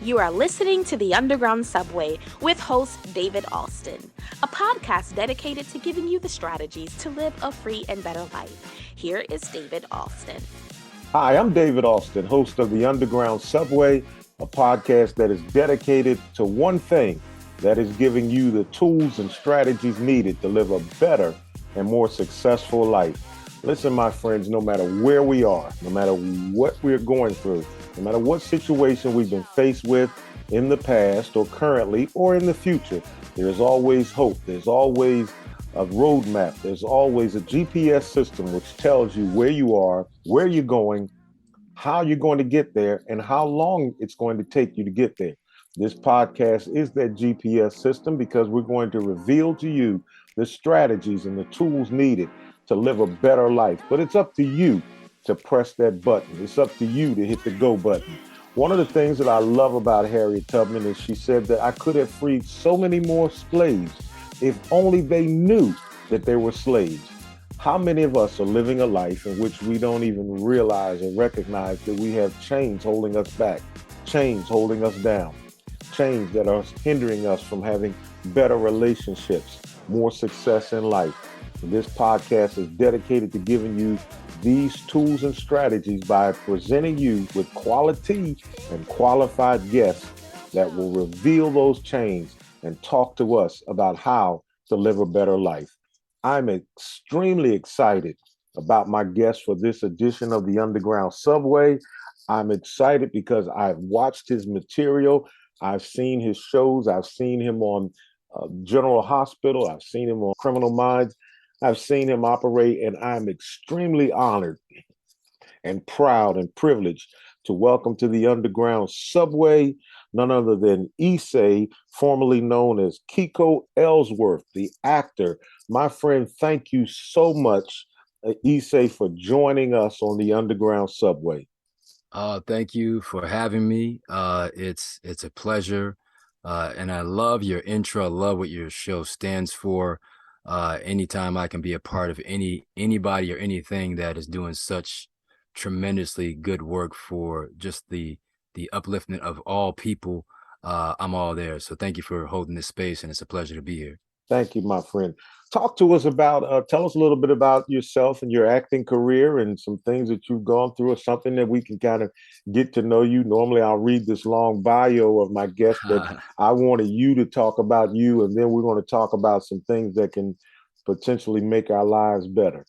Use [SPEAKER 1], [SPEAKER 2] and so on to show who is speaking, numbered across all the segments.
[SPEAKER 1] You are listening to The Underground Subway with host David Alston, a podcast dedicated to giving you the strategies to live a free and better life. Here is David Alston.
[SPEAKER 2] Hi, I'm David Alston, host of The Underground Subway, a podcast that is dedicated to one thing, that is giving you the tools and strategies needed to live a better and more successful life. Listen, my friends, no matter where we are, no matter what we're going through, no matter what situation we've been faced with in the past or currently or in the future, there's always hope. There's always a roadmap. There's always a GPS system which tells you where you are, where you're going, how you're going to get there, and how long it's going to take you to get there. This podcast is that GPS system because we're going to reveal to you the strategies and the tools needed to live a better life. But it's up to you to press that button. It's up to you to hit the go button. One of the things that I love about Harriet Tubman is she said that I could have freed so many more slaves if only they knew that they were slaves. How many of us are living a life in which we don't even realize or recognize that we have chains holding us back, chains holding us down, chains that are hindering us from having better relationships, more success in life? And this podcast is dedicated to giving you these tools and strategies by presenting you with quality and qualified guests that will reveal those chains and talk to us about how to live a better life. I'm extremely excited about my guest for this edition of the Underground Subway. I'm excited because I've watched his material. I've seen his shows. I've seen him on General Hospital. I've seen him on Criminal Minds. I've seen him operate, and I'm extremely honored and proud and privileged to welcome to the Underground Subway none other than Issei, formerly known as Kiko Ellsworth, the actor. My friend, thank you so much, Issei, for joining us on the Underground Subway.
[SPEAKER 3] Thank you for having me. It's a pleasure, and I love your intro. I love what your show stands for. Anytime I can be a part of anybody or anything that is doing such tremendously good work for just the upliftment of all people, I'm all there. So thank you for holding this space, and it's a pleasure to be here.
[SPEAKER 2] Thank you, my friend. Talk to us about, tell us a little bit about yourself and your acting career and some things that you've gone through, or something that we can kind of get to know you. Normally, I'll read this long bio of my guest, but I wanted you to talk about you, and then we're going to talk about some things that can potentially make our lives better.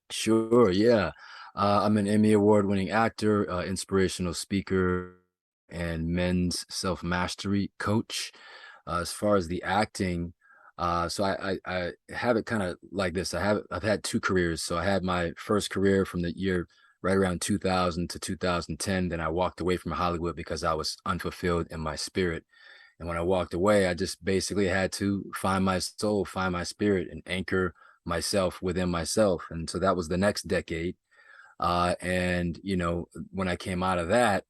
[SPEAKER 3] Sure, yeah. I'm an Emmy award-winning actor, inspirational speaker, and men's self-mastery coach. As far as the acting, so I have it kind of like this. I've had two careers. So I had my first career from the year right around 2000 to 2010. Then I walked away from Hollywood because I was unfulfilled in my spirit. And when I walked away, I just basically had to find my soul, find my spirit, and anchor myself within myself. And so that was the next decade. And when I came out of that,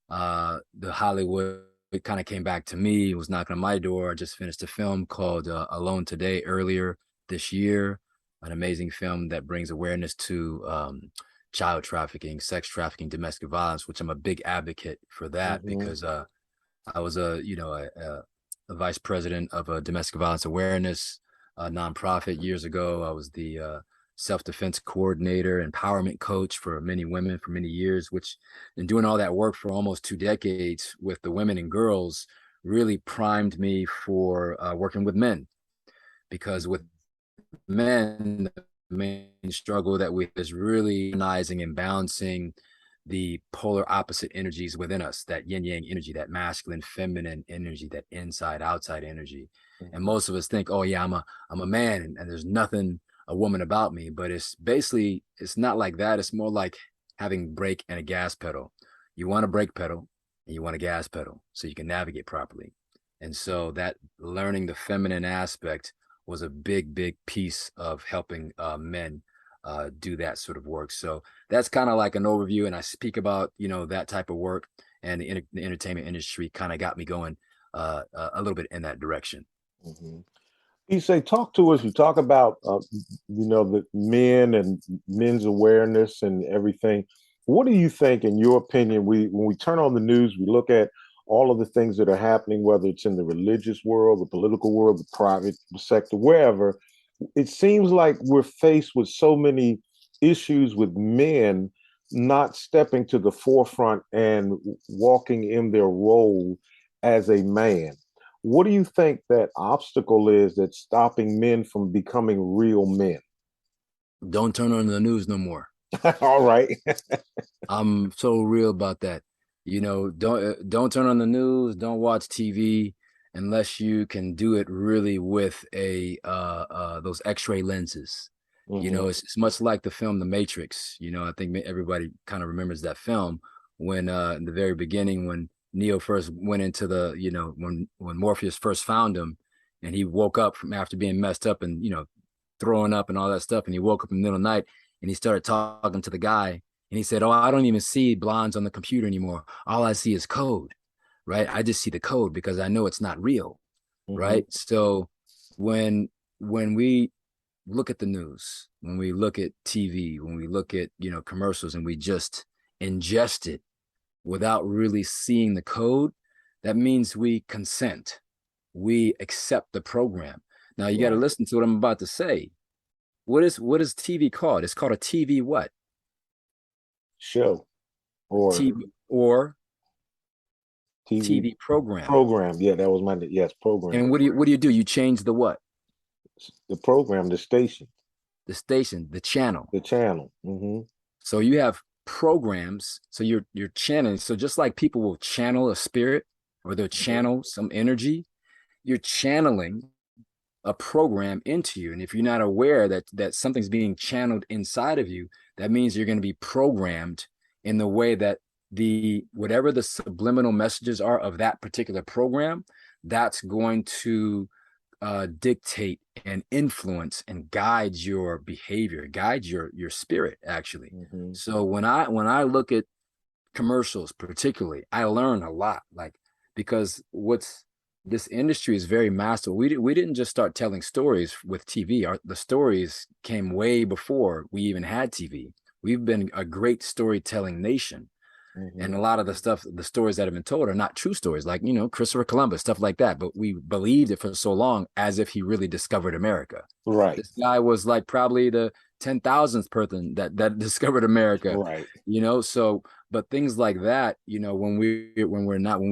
[SPEAKER 3] the Hollywood, it kind of came back to me. It was knocking on my door. I just finished a film called Alone Today earlier this year, an amazing film that brings awareness to child trafficking, sex trafficking, domestic violence, which I'm a big advocate for that because I was a vice president of a domestic violence awareness nonprofit years ago. I was the self-defense coordinator, empowerment coach for many women for many years, which in doing all that work for almost 2 decades with the women and girls really primed me for working with men. Because with men, the main struggle that we is really recognizing and balancing the polar opposite energies within us, that yin yang energy, that masculine, feminine energy, that inside outside energy. And most of us think, oh yeah, I'm a man and there's nothing a woman about me, but it's not like that. It's more like having brake and a gas pedal. You want a brake pedal and you want a gas pedal so you can navigate properly. And so that learning the feminine aspect was a big piece of helping men do that sort of work. So that's kind of like an overview, and I speak about that type of work, and the entertainment industry kind of got me going a little bit in that direction.
[SPEAKER 2] You say, talk to us. You talk about the men and men's awareness and everything. What do you think, in your opinion, when we turn on the news, we look at all of the things that are happening, whether it's in the religious world, the political world, the private sector, wherever, it seems like we're faced with so many issues with men not stepping to the forefront and walking in their role as a man. What do you think that obstacle is that's stopping men from becoming real men?
[SPEAKER 3] Don't turn on the news no more.
[SPEAKER 2] All right.
[SPEAKER 3] I'm so real about that. Don't turn on the news, don't watch TV unless you can do it really with a those X-ray lenses.
[SPEAKER 2] Mm-hmm.
[SPEAKER 3] It's much like the film The Matrix. I think everybody kind of remembers that film when in the very beginning when Neo first went into the, when Morpheus first found him and he woke up from after being messed up and, throwing up and all that stuff. And he woke up in the middle of the night and he started talking to the guy and he said, "Oh, I don't even see blondes on the computer anymore. All I see is code, right? I just see the code because I know it's not real,
[SPEAKER 2] Mm-hmm.
[SPEAKER 3] right?" So when we look at the news, when we look at TV, when we look at, commercials and we just ingest it without really seeing the code, that means we consent. We accept the program. Now you got to
[SPEAKER 2] Right.
[SPEAKER 3] listen to what I'm about to say. What is TV called? It's called a TV what?
[SPEAKER 2] Show or
[SPEAKER 3] TV or
[SPEAKER 2] TV
[SPEAKER 3] TV program.
[SPEAKER 2] program. Yeah, that was my, yes, program.
[SPEAKER 3] And what do? You change the what?
[SPEAKER 2] The program, the station,
[SPEAKER 3] The station, the channel.
[SPEAKER 2] the channel. Mm-hmm.
[SPEAKER 3] So you have programs. So you're channeling. So just like people will channel a spirit or they'll
[SPEAKER 2] Mm-hmm.
[SPEAKER 3] channel some energy, you're channeling a program into you. And if you're not aware that something's being channeled inside of you, that means you're going to be programmed in the way that the whatever the subliminal messages are of that particular program, that's going to dictate and influence and guide your behavior, guide your spirit actually.
[SPEAKER 2] Mm-hmm.
[SPEAKER 3] So when I look at commercials particularly, I learn a lot, like, because what's this industry is very masterful. We didn't just start telling stories with TV. The stories came way before we even had TV. We've been a great storytelling nation.
[SPEAKER 2] Mm-hmm.
[SPEAKER 3] And a lot of the stories that have been told are not true stories, like, Christopher Columbus, stuff like that. But we believed it for so long as if he really discovered America.
[SPEAKER 2] Right.
[SPEAKER 3] This guy was like probably the 10,000th person that discovered America,
[SPEAKER 2] Right.
[SPEAKER 3] So, but things like that, when we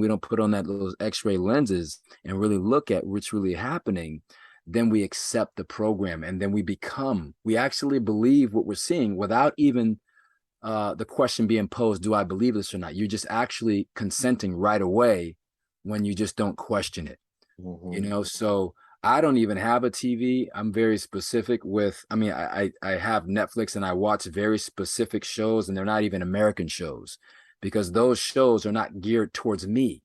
[SPEAKER 3] don't put on those X-ray lenses and really look at what's really happening, then we accept the program and then we actually believe what we're seeing without even the question being posed, do I believe this or not? You're just actually consenting right away when you just don't question it.
[SPEAKER 2] Mm-hmm.
[SPEAKER 3] So I don't even have a TV. I'm very specific with, I mean, I have Netflix and I watch very specific shows, and they're not even American shows because those shows are not geared towards me.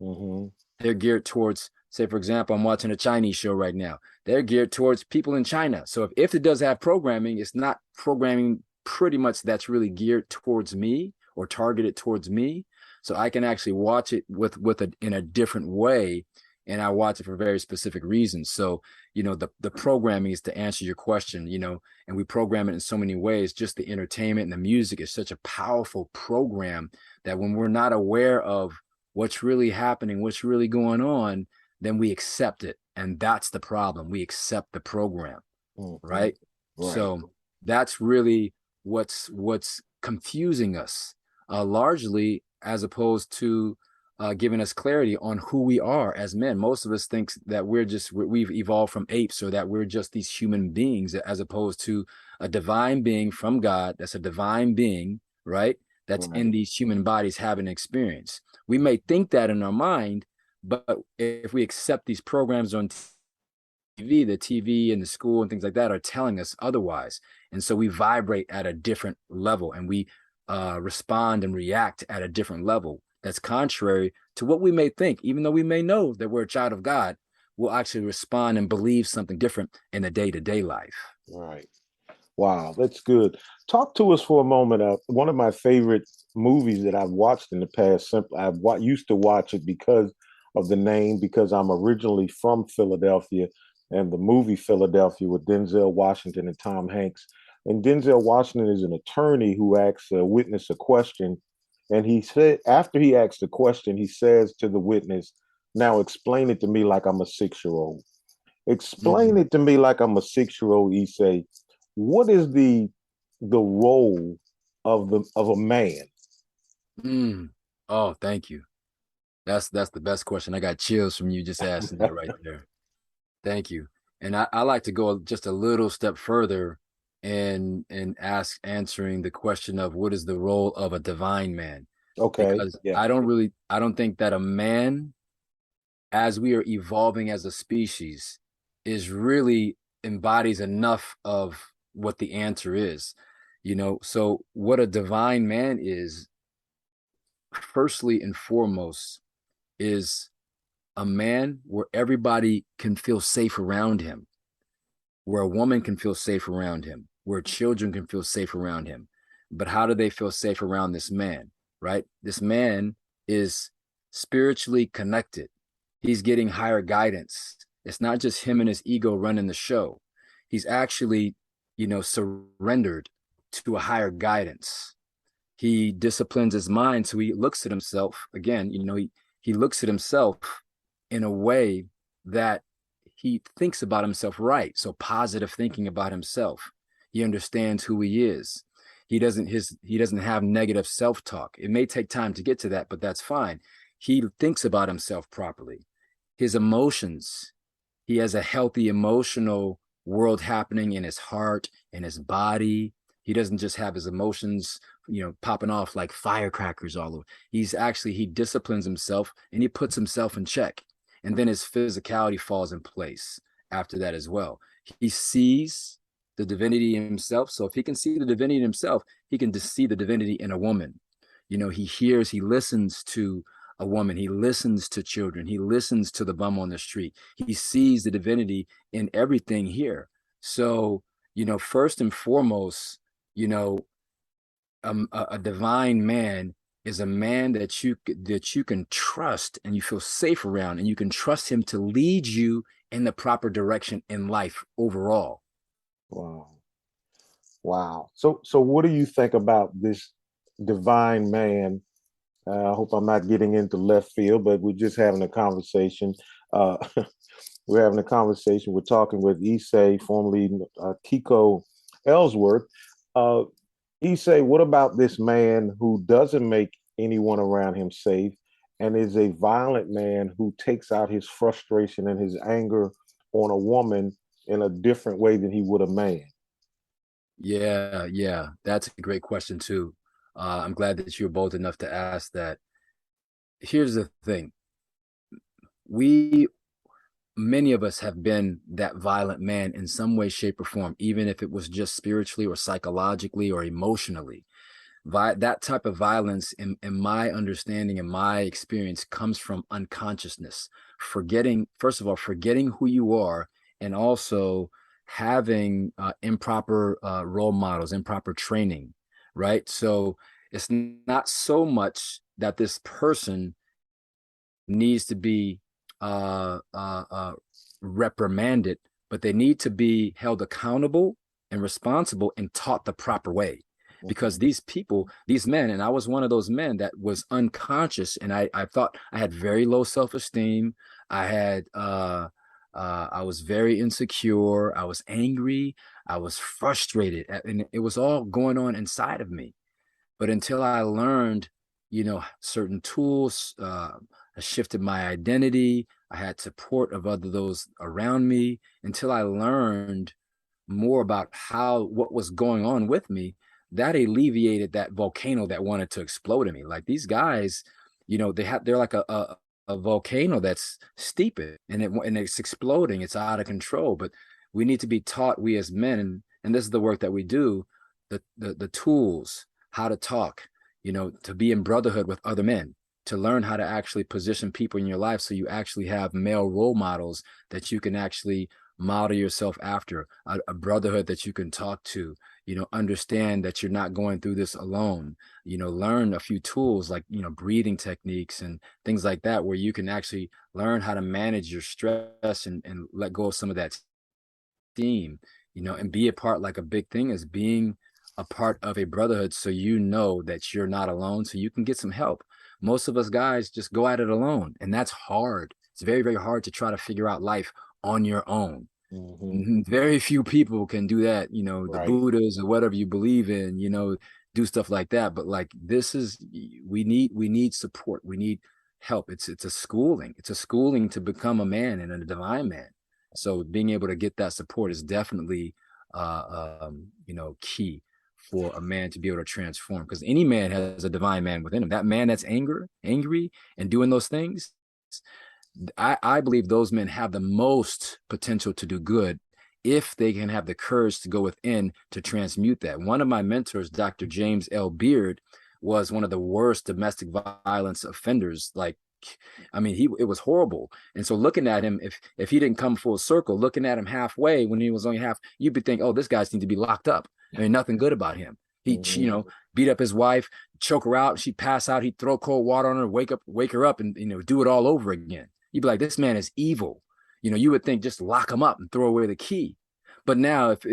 [SPEAKER 2] Mm-hmm.
[SPEAKER 3] They're geared towards, say, for example, I'm watching a Chinese show right now. They're geared towards people in China. So if it does have programming, it's not programming pretty much that's really geared towards me or targeted towards me. So I can actually watch it in a different way, and I watch it for very specific reasons. So, the programming is to answer your question, and we program it in so many ways. Just the entertainment and the music is such a powerful program that when we're not aware of what's really happening, what's really going on, then we accept it. And that's the problem. We accept the program,
[SPEAKER 2] Mm-hmm.
[SPEAKER 3] right?
[SPEAKER 2] Right.
[SPEAKER 3] So that's really what's confusing us, largely, as opposed to giving us clarity on who we are as men. Most of us think that we've evolved from apes, or that we're just these human beings, as opposed to a divine being from God. That's a divine being, right? That's in
[SPEAKER 2] Right.
[SPEAKER 3] these human bodies having an experience. We may think that in our mind, but if we accept these programs on the TV and the school and things like that are telling us otherwise. And so we vibrate at a different level, and we respond and react at a different level that's contrary to what we may think. Even though we may know that we're a child of God, we'll actually respond and believe something different in the day-to-day life.
[SPEAKER 2] Right. Wow, that's good. Talk to us for a moment. One of my favorite movies that I've watched in the past. Simply, used to watch it because of the name, because I'm originally from Philadelphia, and the movie Philadelphia with Denzel Washington and Tom Hanks. And Denzel Washington is an attorney who asks a witness a question. And he said, after he asks the question, he says to the witness, now explain it to me like I'm a 6 year old. Explain
[SPEAKER 3] Mm,
[SPEAKER 2] it to me like I'm a 6 year old. He say, what is the role of a man?
[SPEAKER 3] mm. Oh, thank you. That's the best question. I got chills from you just asking that right there. Thank you. And I like to go just a little step further and answering the question of what is the role of a divine man?
[SPEAKER 2] Okay,
[SPEAKER 3] Because
[SPEAKER 2] yeah,
[SPEAKER 3] I don't think that a man, as we are evolving as a species, is really embodies enough of what the answer is. So what a divine man is, firstly and foremost, is a man where everybody can feel safe around him, where a woman can feel safe around him, where children can feel safe around him. But how do they feel safe around this man, right? This man is spiritually connected. He's getting higher guidance. It's not just him and his ego running the show. He's actually, surrendered to a higher guidance. He disciplines his mind. So he looks at himself again, he looks at himself in a way that he thinks about himself right. So positive thinking about himself. He understands who he is. He doesn't have negative self-talk. It may take time to get to that, but that's fine. He thinks about himself properly. His emotions, he has a healthy emotional world happening in his heart, in his body. He doesn't just have his emotions, popping off like firecrackers all over. He disciplines himself and he puts himself in check. And then his physicality falls in place after that as well. He sees the divinity in himself. So if he can see the divinity in himself, he can just see the divinity in a woman. He listens to a woman, he listens to children, he listens to the bum on the street. He sees the divinity in everything here. So, first and foremost, you know, a divine man is a man that you can trust and you feel safe around, and you can trust him to lead you in the proper direction in life overall.
[SPEAKER 2] wow, wow. So what do you think about this divine man? I hope I'm not getting into left field, but we're just having a conversation. Uh, we're having a conversation. We're talking with Issei, formerly Kiko Ellsworth. Uh, Issei, what about this man who doesn't make anyone around him safe and is a violent man who takes out his frustration and his anger on a woman in a different way than he would a man?
[SPEAKER 3] Yeah, yeah, that's a great question too. I'm glad that you're bold enough to ask that. Here's the thing. We Many of us have been that violent man in some way, shape, or form, even if it was just spiritually or psychologically or emotionally. That type of violence, in my understanding and my experience, comes from unconsciousness, forgetting, first of all, forgetting who you are, and also having improper role models, improper training, right? So it's not so much that this person needs to be uh, uh, uh, reprimanded, but they need to be held accountable and responsible and taught the proper way. Because
[SPEAKER 2] Mhm.
[SPEAKER 3] these people, these men, and I was one of those men that was unconscious, and I thought I had very low self-esteem. I was very insecure. I was angry. I was frustrated, and it was all going on inside of me. But until I learned, certain tools, I shifted my identity. I had support of other those around me until I learned more about what was going on with me. That alleviated that volcano that wanted to explode in me. Like these guys, they're like a volcano that's steeping and it's exploding. It's out of control. But we need to be taught, we as men, and this is the work that we do, the tools, how to talk, to be in brotherhood with other men, to learn how to actually position people in your life so you actually have male role models that you can actually model yourself after, a brotherhood that you can talk to, understand that you're not going through this alone, learn a few tools like, breathing techniques and things like that, where you can actually learn how to manage your stress and let go of some of that steam, and be a part, like a big thing is being a part of a brotherhood, so you know that you're not alone, so you can get some help. Most of us guys just go at it alone, and that's hard. It's very, very hard to try to figure out life on your own.
[SPEAKER 2] Hmm.
[SPEAKER 3] Very few people can do that, the
[SPEAKER 2] Right.
[SPEAKER 3] Buddhas or whatever you believe in, do stuff like that. But like this is we need support. We need help. It's a schooling. It's a schooling to become a man and a divine man. So being able to get that support is definitely key for a man to be able to transform, because any man has a divine man within him. That man that's angry and doing those things, I believe those men have the most potential to do good if they can have the courage to go within to transmute that. One of my mentors, Dr. James L. Beard, was one of the worst domestic violence offenders. Like, I mean, it was horrible. And so looking at him, if he didn't come full circle, looking at him halfway when he was only half, you'd be thinking, oh, this guy's need to be locked up. I mean, nothing good about him. He,
[SPEAKER 2] Hmm.
[SPEAKER 3] beat up his wife, choke her out, she'd pass out, he'd throw cold water on her, wake her up, and do it all over again. You'd be like, this man is evil. You would think just lock him up and throw away the key. But now, if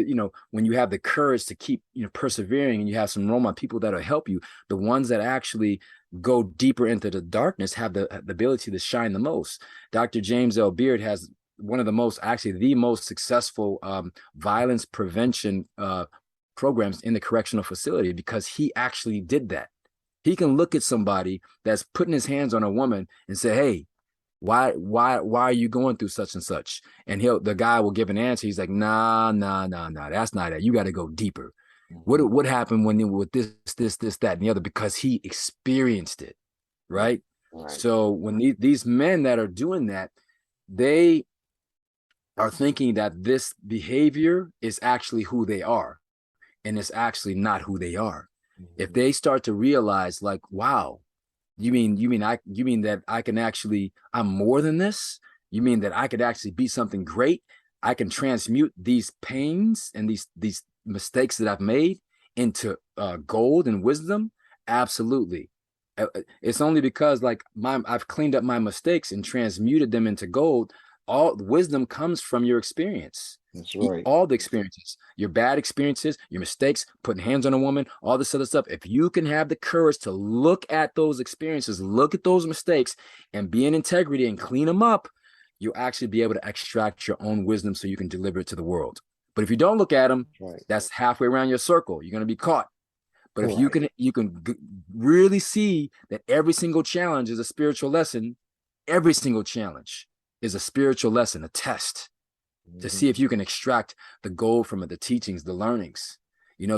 [SPEAKER 3] when you have the courage to keep persevering, and you have some role model people that'll help you, the ones that actually go deeper into the darkness have the ability to shine the most. Dr. James L. Beard has one of the most, actually the most successful violence prevention programs in the correctional facility, because he actually did that. He can look at somebody that's putting his hands on a woman and say, hey, why are you going through such and such? And the guy will give an answer. He's like, nah, that's not it. You got to go deeper.
[SPEAKER 2] Hmm.
[SPEAKER 3] What happened when you with this, that, and the other? Because he experienced it, right?
[SPEAKER 2] Right.
[SPEAKER 3] So when these men that are doing that, they are thinking that this behavior is actually who they are, and it's actually not who they are. If
[SPEAKER 2] Hmm.
[SPEAKER 3] they start to realize, like, wow, you mean that I can actually, I'm more than this? You mean that I could actually be something great? I can transmute these pains and these mistakes that I've made into gold and wisdom? Absolutely. It's only because, like, I've cleaned up my mistakes and transmuted them into gold. All wisdom comes from your experience.
[SPEAKER 2] That's right.
[SPEAKER 3] All the experiences, your bad experiences, your mistakes, putting hands on a woman, all this other stuff. If you can have the courage to look at those experiences, look at those mistakes, and be in integrity and clean them up, you'll actually be able to extract your own wisdom so you can deliver it to the world. But if you don't look at them,
[SPEAKER 2] Right.
[SPEAKER 3] that's halfway around your circle. You're going to be caught. But if you
[SPEAKER 2] Right.
[SPEAKER 3] can really see that every single challenge is a spiritual lesson, every single challenge is a spiritual lesson, a test to
[SPEAKER 2] Hmm.
[SPEAKER 3] see if you can extract the gold from it, the teachings, the learnings.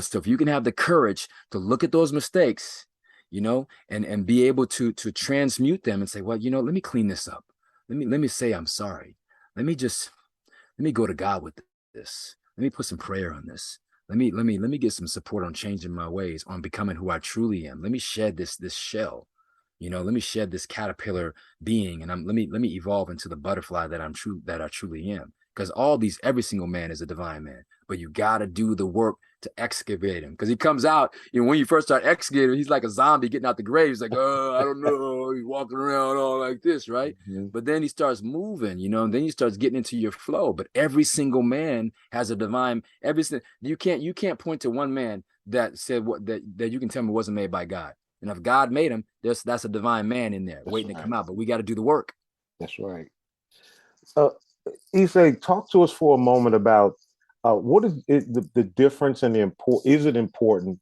[SPEAKER 3] So if you can have the courage to look at those mistakes, and be able to transmute them and say, well, let me clean this up. Let me say I'm sorry. Let me go to God with this. Let me put some prayer on this. Let me get some support on changing my ways, on becoming who I truly am. Let me shed this shell. Let me shed this caterpillar being, and let me evolve into the butterfly that I truly am. Because every single man is a divine man, but you got to do the work to excavate him. Because he comes out, when you first start excavating, he's like a zombie getting out the grave. He's like, oh, I don't know. He's walking around all like this, right?
[SPEAKER 2] Hmm.
[SPEAKER 3] But then he starts moving, and then he starts getting into your flow. But every single man has a divine. You can't point to one man that said that you can tell me wasn't made by God. And if God made him, that's a divine man in there
[SPEAKER 2] That's
[SPEAKER 3] waiting to
[SPEAKER 2] right.
[SPEAKER 3] come out. But we got to do the work.
[SPEAKER 2] That's right. Uh, Issa, talk to us for a moment about what is the difference and the is it important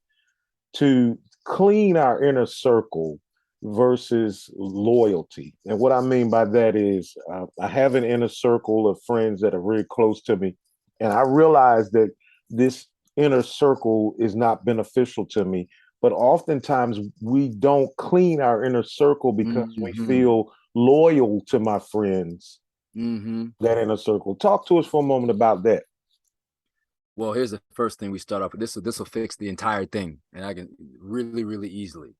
[SPEAKER 2] to clean our inner circle versus loyalty? And what I mean by that is I have an inner circle of friends that are very close to me, and I realize that this inner circle is not beneficial to me. But oftentimes we don't clean our inner circle because we
[SPEAKER 3] Mm-hmm.
[SPEAKER 2] feel loyal to my friends,
[SPEAKER 3] Mm-hmm.
[SPEAKER 2] that inner circle. Talk to us for a moment about that.
[SPEAKER 3] Well, here's the first thing we start off with. This will fix the entire thing, and I can really, really easily.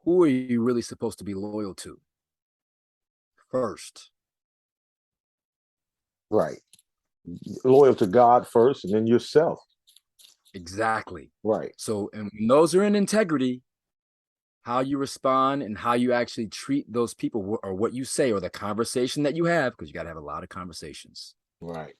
[SPEAKER 3] Who are you really supposed to be loyal to first?
[SPEAKER 2] Right. Loyal to God first and then yourself.
[SPEAKER 3] Exactly.
[SPEAKER 2] Right.
[SPEAKER 3] So, and when those are in integrity, how you respond and how you actually treat those people, or what you say, or the conversation that you have, because you got to have a lot of conversations.
[SPEAKER 2] Right.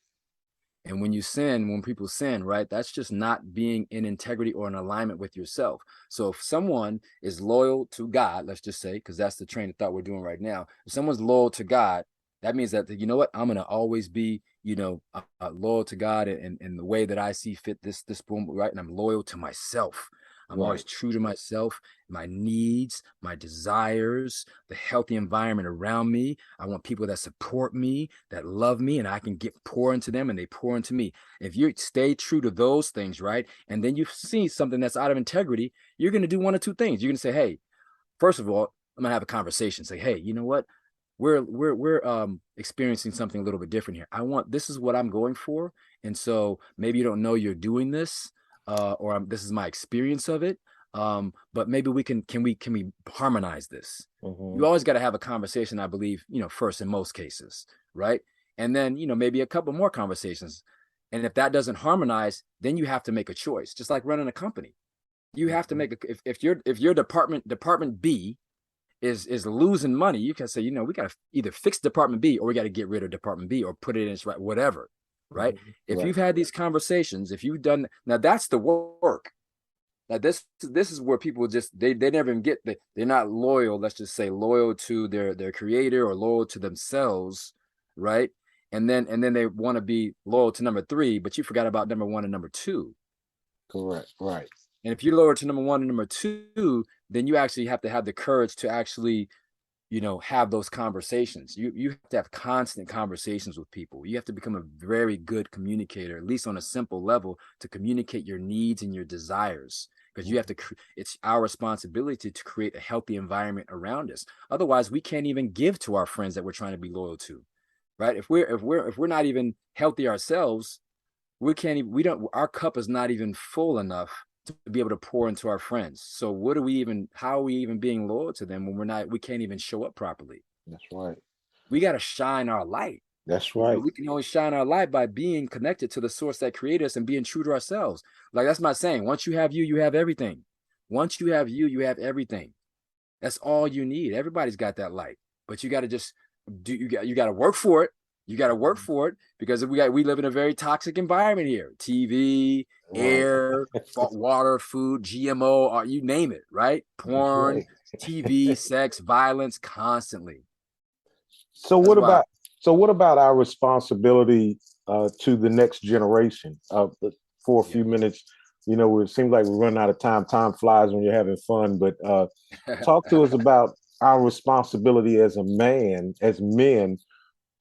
[SPEAKER 3] And when people sin, right, that's just not being in integrity or in alignment with yourself. So if someone is loyal to God, let's just say, because that's the train of thought we're doing right now. If someone's loyal to God, that means that, you know what, I'm going to always be, loyal to God in the way that I see fit, this boom, right? And I'm loyal to myself. I'm always true to myself, my needs, my desires, the healthy environment around me. I want people that support me, that love me, and I can pour into them and they pour into me. If you stay true to those things, right, and then you see something that's out of integrity, you're going to do one of two things. You're going to say, hey, first of all, I'm going to have a conversation. Say, hey, you know what? We're experiencing something a little bit different here. This is what I'm going for. And so maybe you don't know you're doing this, or this is my experience of it. But maybe we can we harmonize this? You always got to have a conversation, I believe, first in most cases, right? And then, maybe a couple more conversations. And if that doesn't harmonize, then you have to make a choice, just like running a company. You have to make if your department B is losing money, you can say, we got to either fix department B, or we got to get rid of department B, or put it in its right, whatever. Right. If you've had these conversations, if you've done, now that's the work. Now this is where people just, they never even get that. They're not loyal. Let's just say loyal to their creator, or loyal to themselves. Right. And then they want to be loyal to number 3, but you forgot about number 1 and number 2.
[SPEAKER 2] Correct. Right.
[SPEAKER 3] And if you're lower to number 1 and number 2, then you actually have to have the courage to actually, have those conversations. You have to have constant conversations with people. You have to become a very good communicator, at least on a simple level, to communicate your needs and your desires. Because you have to, it's our responsibility to create a healthy environment around us. Otherwise, we can't even give to our friends that we're trying to be loyal to, right? If we're not even healthy ourselves, our cup is not even full enough to be able to pour into our friends. So how are we even being loyal to them when we can't even show up properly?
[SPEAKER 2] That's right.
[SPEAKER 3] We got to shine our light.
[SPEAKER 2] That's right.
[SPEAKER 3] We can only shine our light by being connected to the source that created us and being true to ourselves. Like, that's my saying. Once you have you have everything. Once you have you have everything. That's all you need. Everybody's got that light, but you got to just you got to work for it. You got to work for it, because we live in a very toxic environment here. TV, air, water, food, GMO, you name it, right? Porn, TV, sex, violence, constantly.
[SPEAKER 2] So what about our responsibility to the next generation? For a few minutes, it seems like we're running out of time. Time flies when you're having fun, but talk to us about our responsibility as men,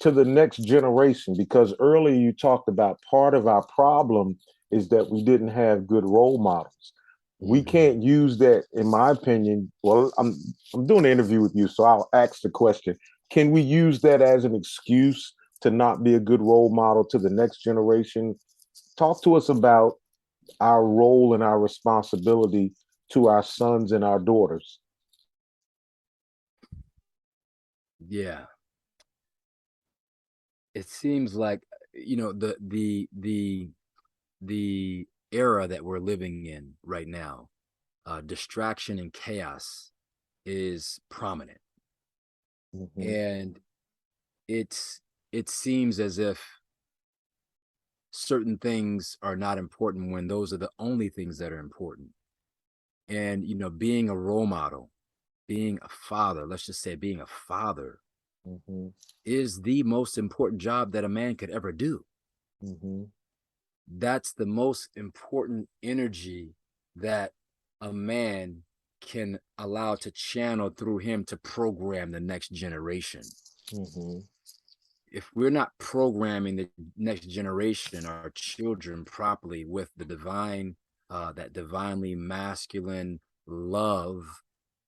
[SPEAKER 2] to the next generation, because earlier you talked about part of our problem is that we didn't have good role models. We can't use that, in my opinion. Well, I'm doing an interview with you, so I'll ask the question. Can we use that as an excuse to not be a good role model to the next generation? Talk to us about our role and our responsibility to our sons and our daughters.
[SPEAKER 3] Yeah. It seems like, the era that we're living in right now, distraction and chaos is prominent. And it seems as if certain things are not important when those are the only things that are important. And, being a role model, being a father, let's just say being a father, is the most important job that a man could ever do. That's the most important energy that a man can allow to channel through him to program the next generation. If we're not programming the next generation, our children, properly with the divine, that divinely masculine love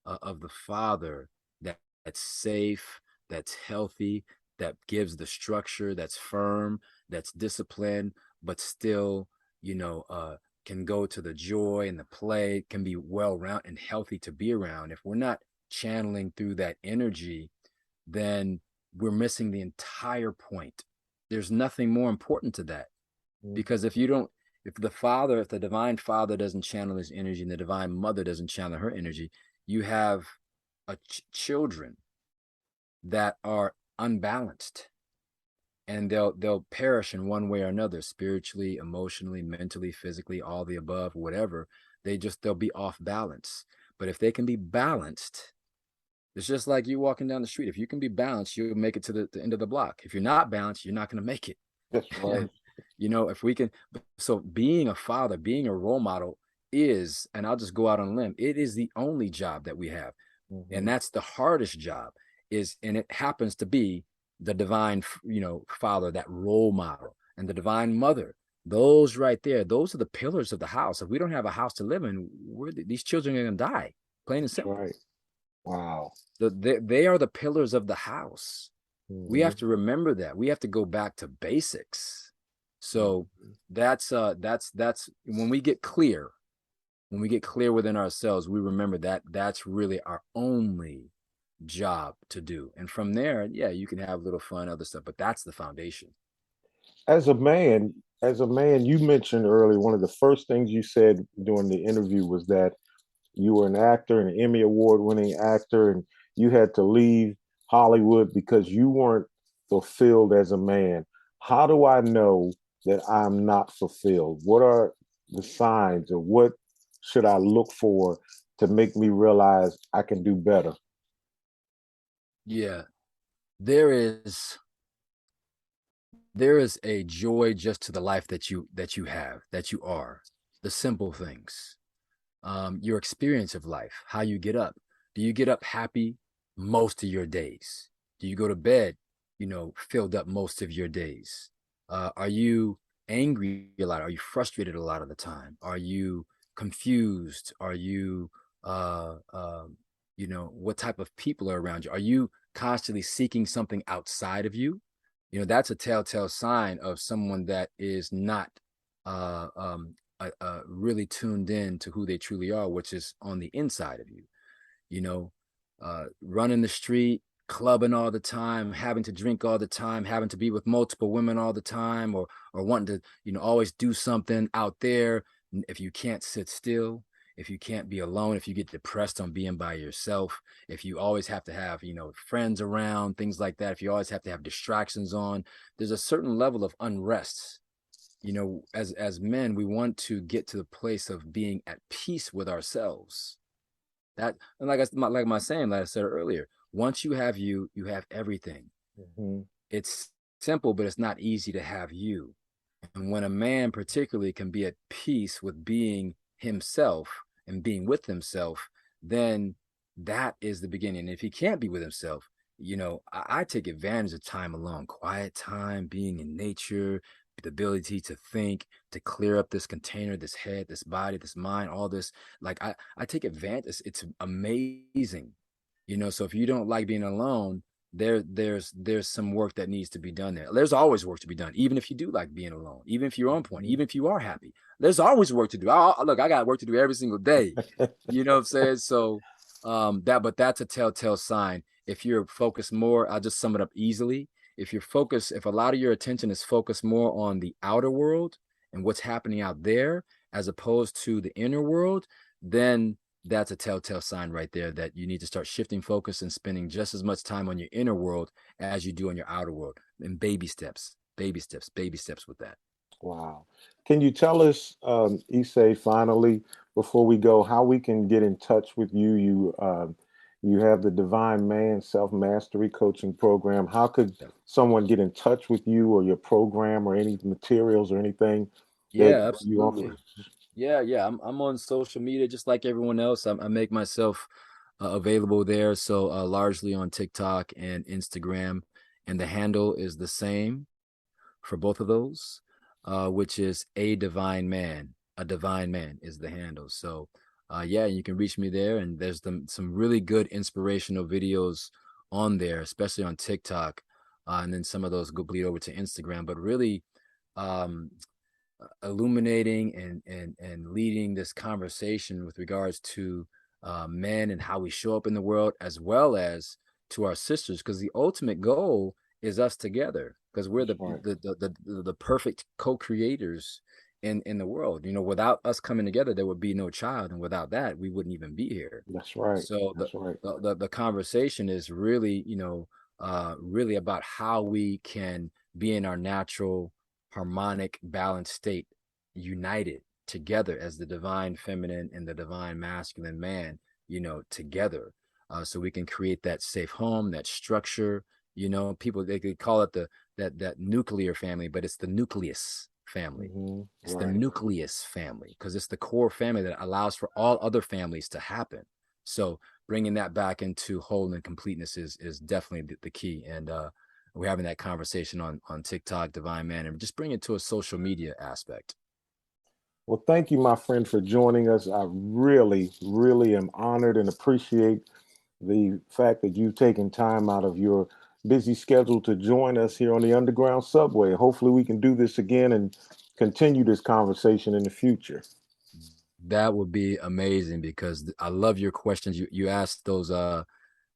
[SPEAKER 3] of the Father, that's safe, that's healthy, that gives the structure, that's firm, that's disciplined, but still, can go to the joy and the play, can be well-rounded and healthy to be around. If we're not channeling through that energy, then we're missing the entire point. There's nothing more important to that. Because if the divine Father doesn't channel his energy, and the divine mother doesn't channel her energy, you have children that are unbalanced, and they'll perish in one way or another, spiritually, emotionally, mentally, physically, all the above, whatever. They'll be off balance. But if they can be balanced, it's just like you walking down the street. If you can be balanced, you'll make it to the end of the block. If you're not balanced, you're not going to make it.
[SPEAKER 2] That's right.
[SPEAKER 3] If we can, so being a father, being a role model is, and I'll just go out on a limb, it is the only job that we have. And that's the hardest job, and it happens to be the divine, father, that role model, and the divine mother. Those right there, those are the pillars of the house. If we don't have a house to live in, these children are going to die, plain and simple.
[SPEAKER 2] Right. Wow.
[SPEAKER 3] They are the pillars of the house. We have to remember that. We have to go back to basics. So that's when we get clear within ourselves, we remember that that's really our only job to do. And from there, yeah, you can have a little fun, other stuff, but that's the foundation.
[SPEAKER 2] As a man, you mentioned earlier, one of the first things you said during the interview was that you were an actor, an Emmy award-winning actor, and you had to leave Hollywood because you weren't fulfilled as a man. How do I know that I'm not fulfilled? What are the signs, or what should I look for to make me realize I can do better?
[SPEAKER 3] Yeah, there is a joy just to the life that you have, that you are, the simple things, your experience of life, how you get up. Do you get up happy most of your days? Do you go to bed, filled up most of your days? Are you angry a lot? Are you frustrated a lot of the time? Are you confused? Are you, what type of people are around you? Are you constantly seeking something outside of you? That's a telltale sign of someone that is not really tuned in to who they truly are, which is on the inside of you. Running the street, clubbing all the time, having to drink all the time, having to be with multiple women all the time, or wanting to, always do something out there. If you can't sit still, if you can't be alone, if you get depressed on being by yourself, if you always have to have, friends around, things like that, if you always have to have distractions on, there's a certain level of unrest. As men, we want to get to the place of being at peace with ourselves. That, and like I said earlier, once you have everything. It's simple, but it's not easy to have you. And when a man particularly can be at peace with being himself and being with himself, then that is the beginning. And if he can't be with himself, I take advantage of time alone, quiet time, being in nature, the ability to think, to clear up this container, this head, this body, this mind, all this. Like I take advantage. It's amazing. So if you don't like being alone, there's some work that needs to be done there. There's always work to be done, even if you do like being alone, even if you're on point, even if you are happy. There's always work to do. Look, I got work to do every single day. You know what I'm saying? So but that's a telltale sign. If you're focused more, I'll just sum it up easily. If a lot of your attention is focused more on the outer world and what's happening out there, as opposed to the inner world, then that's a telltale sign right there that you need to start shifting focus and spending just as much time on your inner world as you do on your outer world. And baby steps with that.
[SPEAKER 2] Wow. Can you tell us, Issei, finally, before we go, how we can get in touch with you? You have the Divine Man Self Mastery Coaching Program. How could someone get in touch with you or your program or any materials or anything that
[SPEAKER 3] Yeah,
[SPEAKER 2] you
[SPEAKER 3] absolutely.
[SPEAKER 2] offer?
[SPEAKER 3] Yeah. I'm on social media just like everyone else. I make myself available there. So largely on TikTok and Instagram, and the handle is the same for both of those, which is a divine man. A divine man is the handle. So yeah, you can reach me there, and there's some really good inspirational videos on there, especially on TikTok, and then some of those go bleed over to Instagram. But really, um, illuminating and leading this conversation with regards to men and how we show up in the world, as well as to our sisters, because the ultimate goal is us together, because we're
[SPEAKER 2] That's right.
[SPEAKER 3] the perfect co-creators in the world. Without us coming together, there would be no child, and without that, we wouldn't even be here.
[SPEAKER 2] That's right.
[SPEAKER 3] So
[SPEAKER 2] That's right.
[SPEAKER 3] the conversation is really, really about how we can be in our natural, harmonic, balanced state, united together as the divine feminine and the divine masculine man, together, so we can create that safe home, that structure. People, they could call it that nuclear family, but it's the nucleus family. It's the
[SPEAKER 2] Right.
[SPEAKER 3] nucleus family, because it's the core family that allows for all other families to happen. So bringing that back into whole and completeness is definitely the key. And we're having that conversation on TikTok, Divine Man, and just bring it to a social media aspect.
[SPEAKER 2] Well, thank you, my friend, for joining us. I really, really am honored and appreciate the fact that you've taken time out of your busy schedule to join us here on the Underground Subway. Hopefully, we can do this again and continue this conversation in the future.
[SPEAKER 3] That would be amazing, because I love your questions. You asked those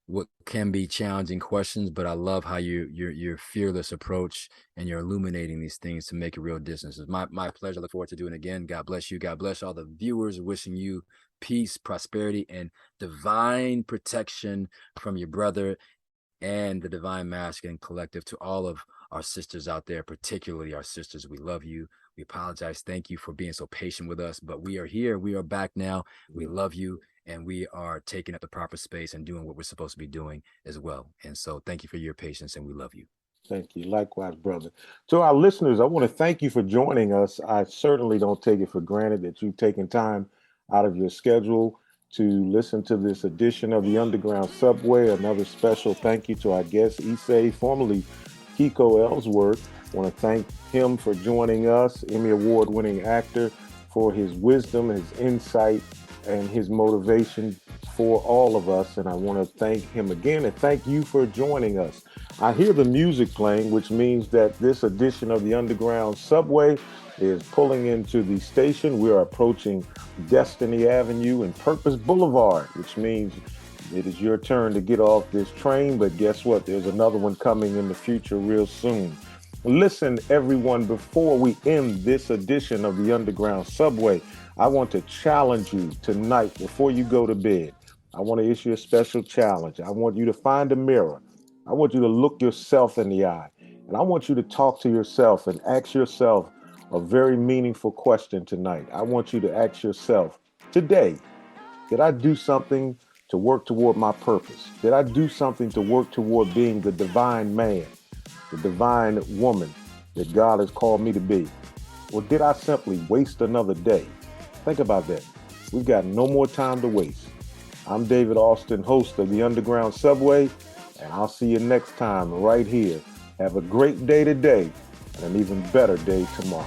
[SPEAKER 3] what can be challenging questions, but I love how your fearless approach, and you're illuminating these things to make a real difference. It's my pleasure. I look forward to doing it again. God bless you. God bless all the viewers. Wishing you peace, prosperity, and divine protection from your brother and the Divine Masculine Collective. To all of our sisters out there, particularly our sisters, we love you. We apologize. Thank you for being so patient with us, but we are here. We are back now. We love you, and we are taking up the proper space and doing what we're supposed to be doing as well. And so thank you for your patience, and we love you.
[SPEAKER 2] Thank you. Likewise, brother. To our listeners, I want to thank you for joining us. I certainly don't take it for granted that you've taken time out of your schedule to listen to this edition of the Underground Subway. Another special thank you to our guest, Issei, formerly Kiko Ellsworth. I want to thank him for joining us, Emmy Award-winning actor, for his wisdom, his insight, and his motivation for all of us. And I want to thank him again and thank you for joining us. I hear the music playing, which means that this edition of the Underground Subway is pulling into the station. We are approaching Destiny Avenue and Purpose Boulevard, which means it is your turn to get off this train. But guess what? There's another one coming in the future real soon. Listen, everyone, before we end this edition of the Underground Subway, I want to challenge you tonight before you go to bed. I want to issue a special challenge. I want you to find a mirror. I want you to look yourself in the eye. And I want you to talk to yourself and ask yourself a very meaningful question tonight. I want you to ask yourself, today, did I do something to work toward my purpose? Did I do something to work toward being the divine man, the divine woman that God has called me to be? Or did I simply waste another day? Think about that. We've got no more time to waste. I'm David Austin, host of the Underground Subway, and I'll see you next time right here. Have a great day today and an even better day tomorrow.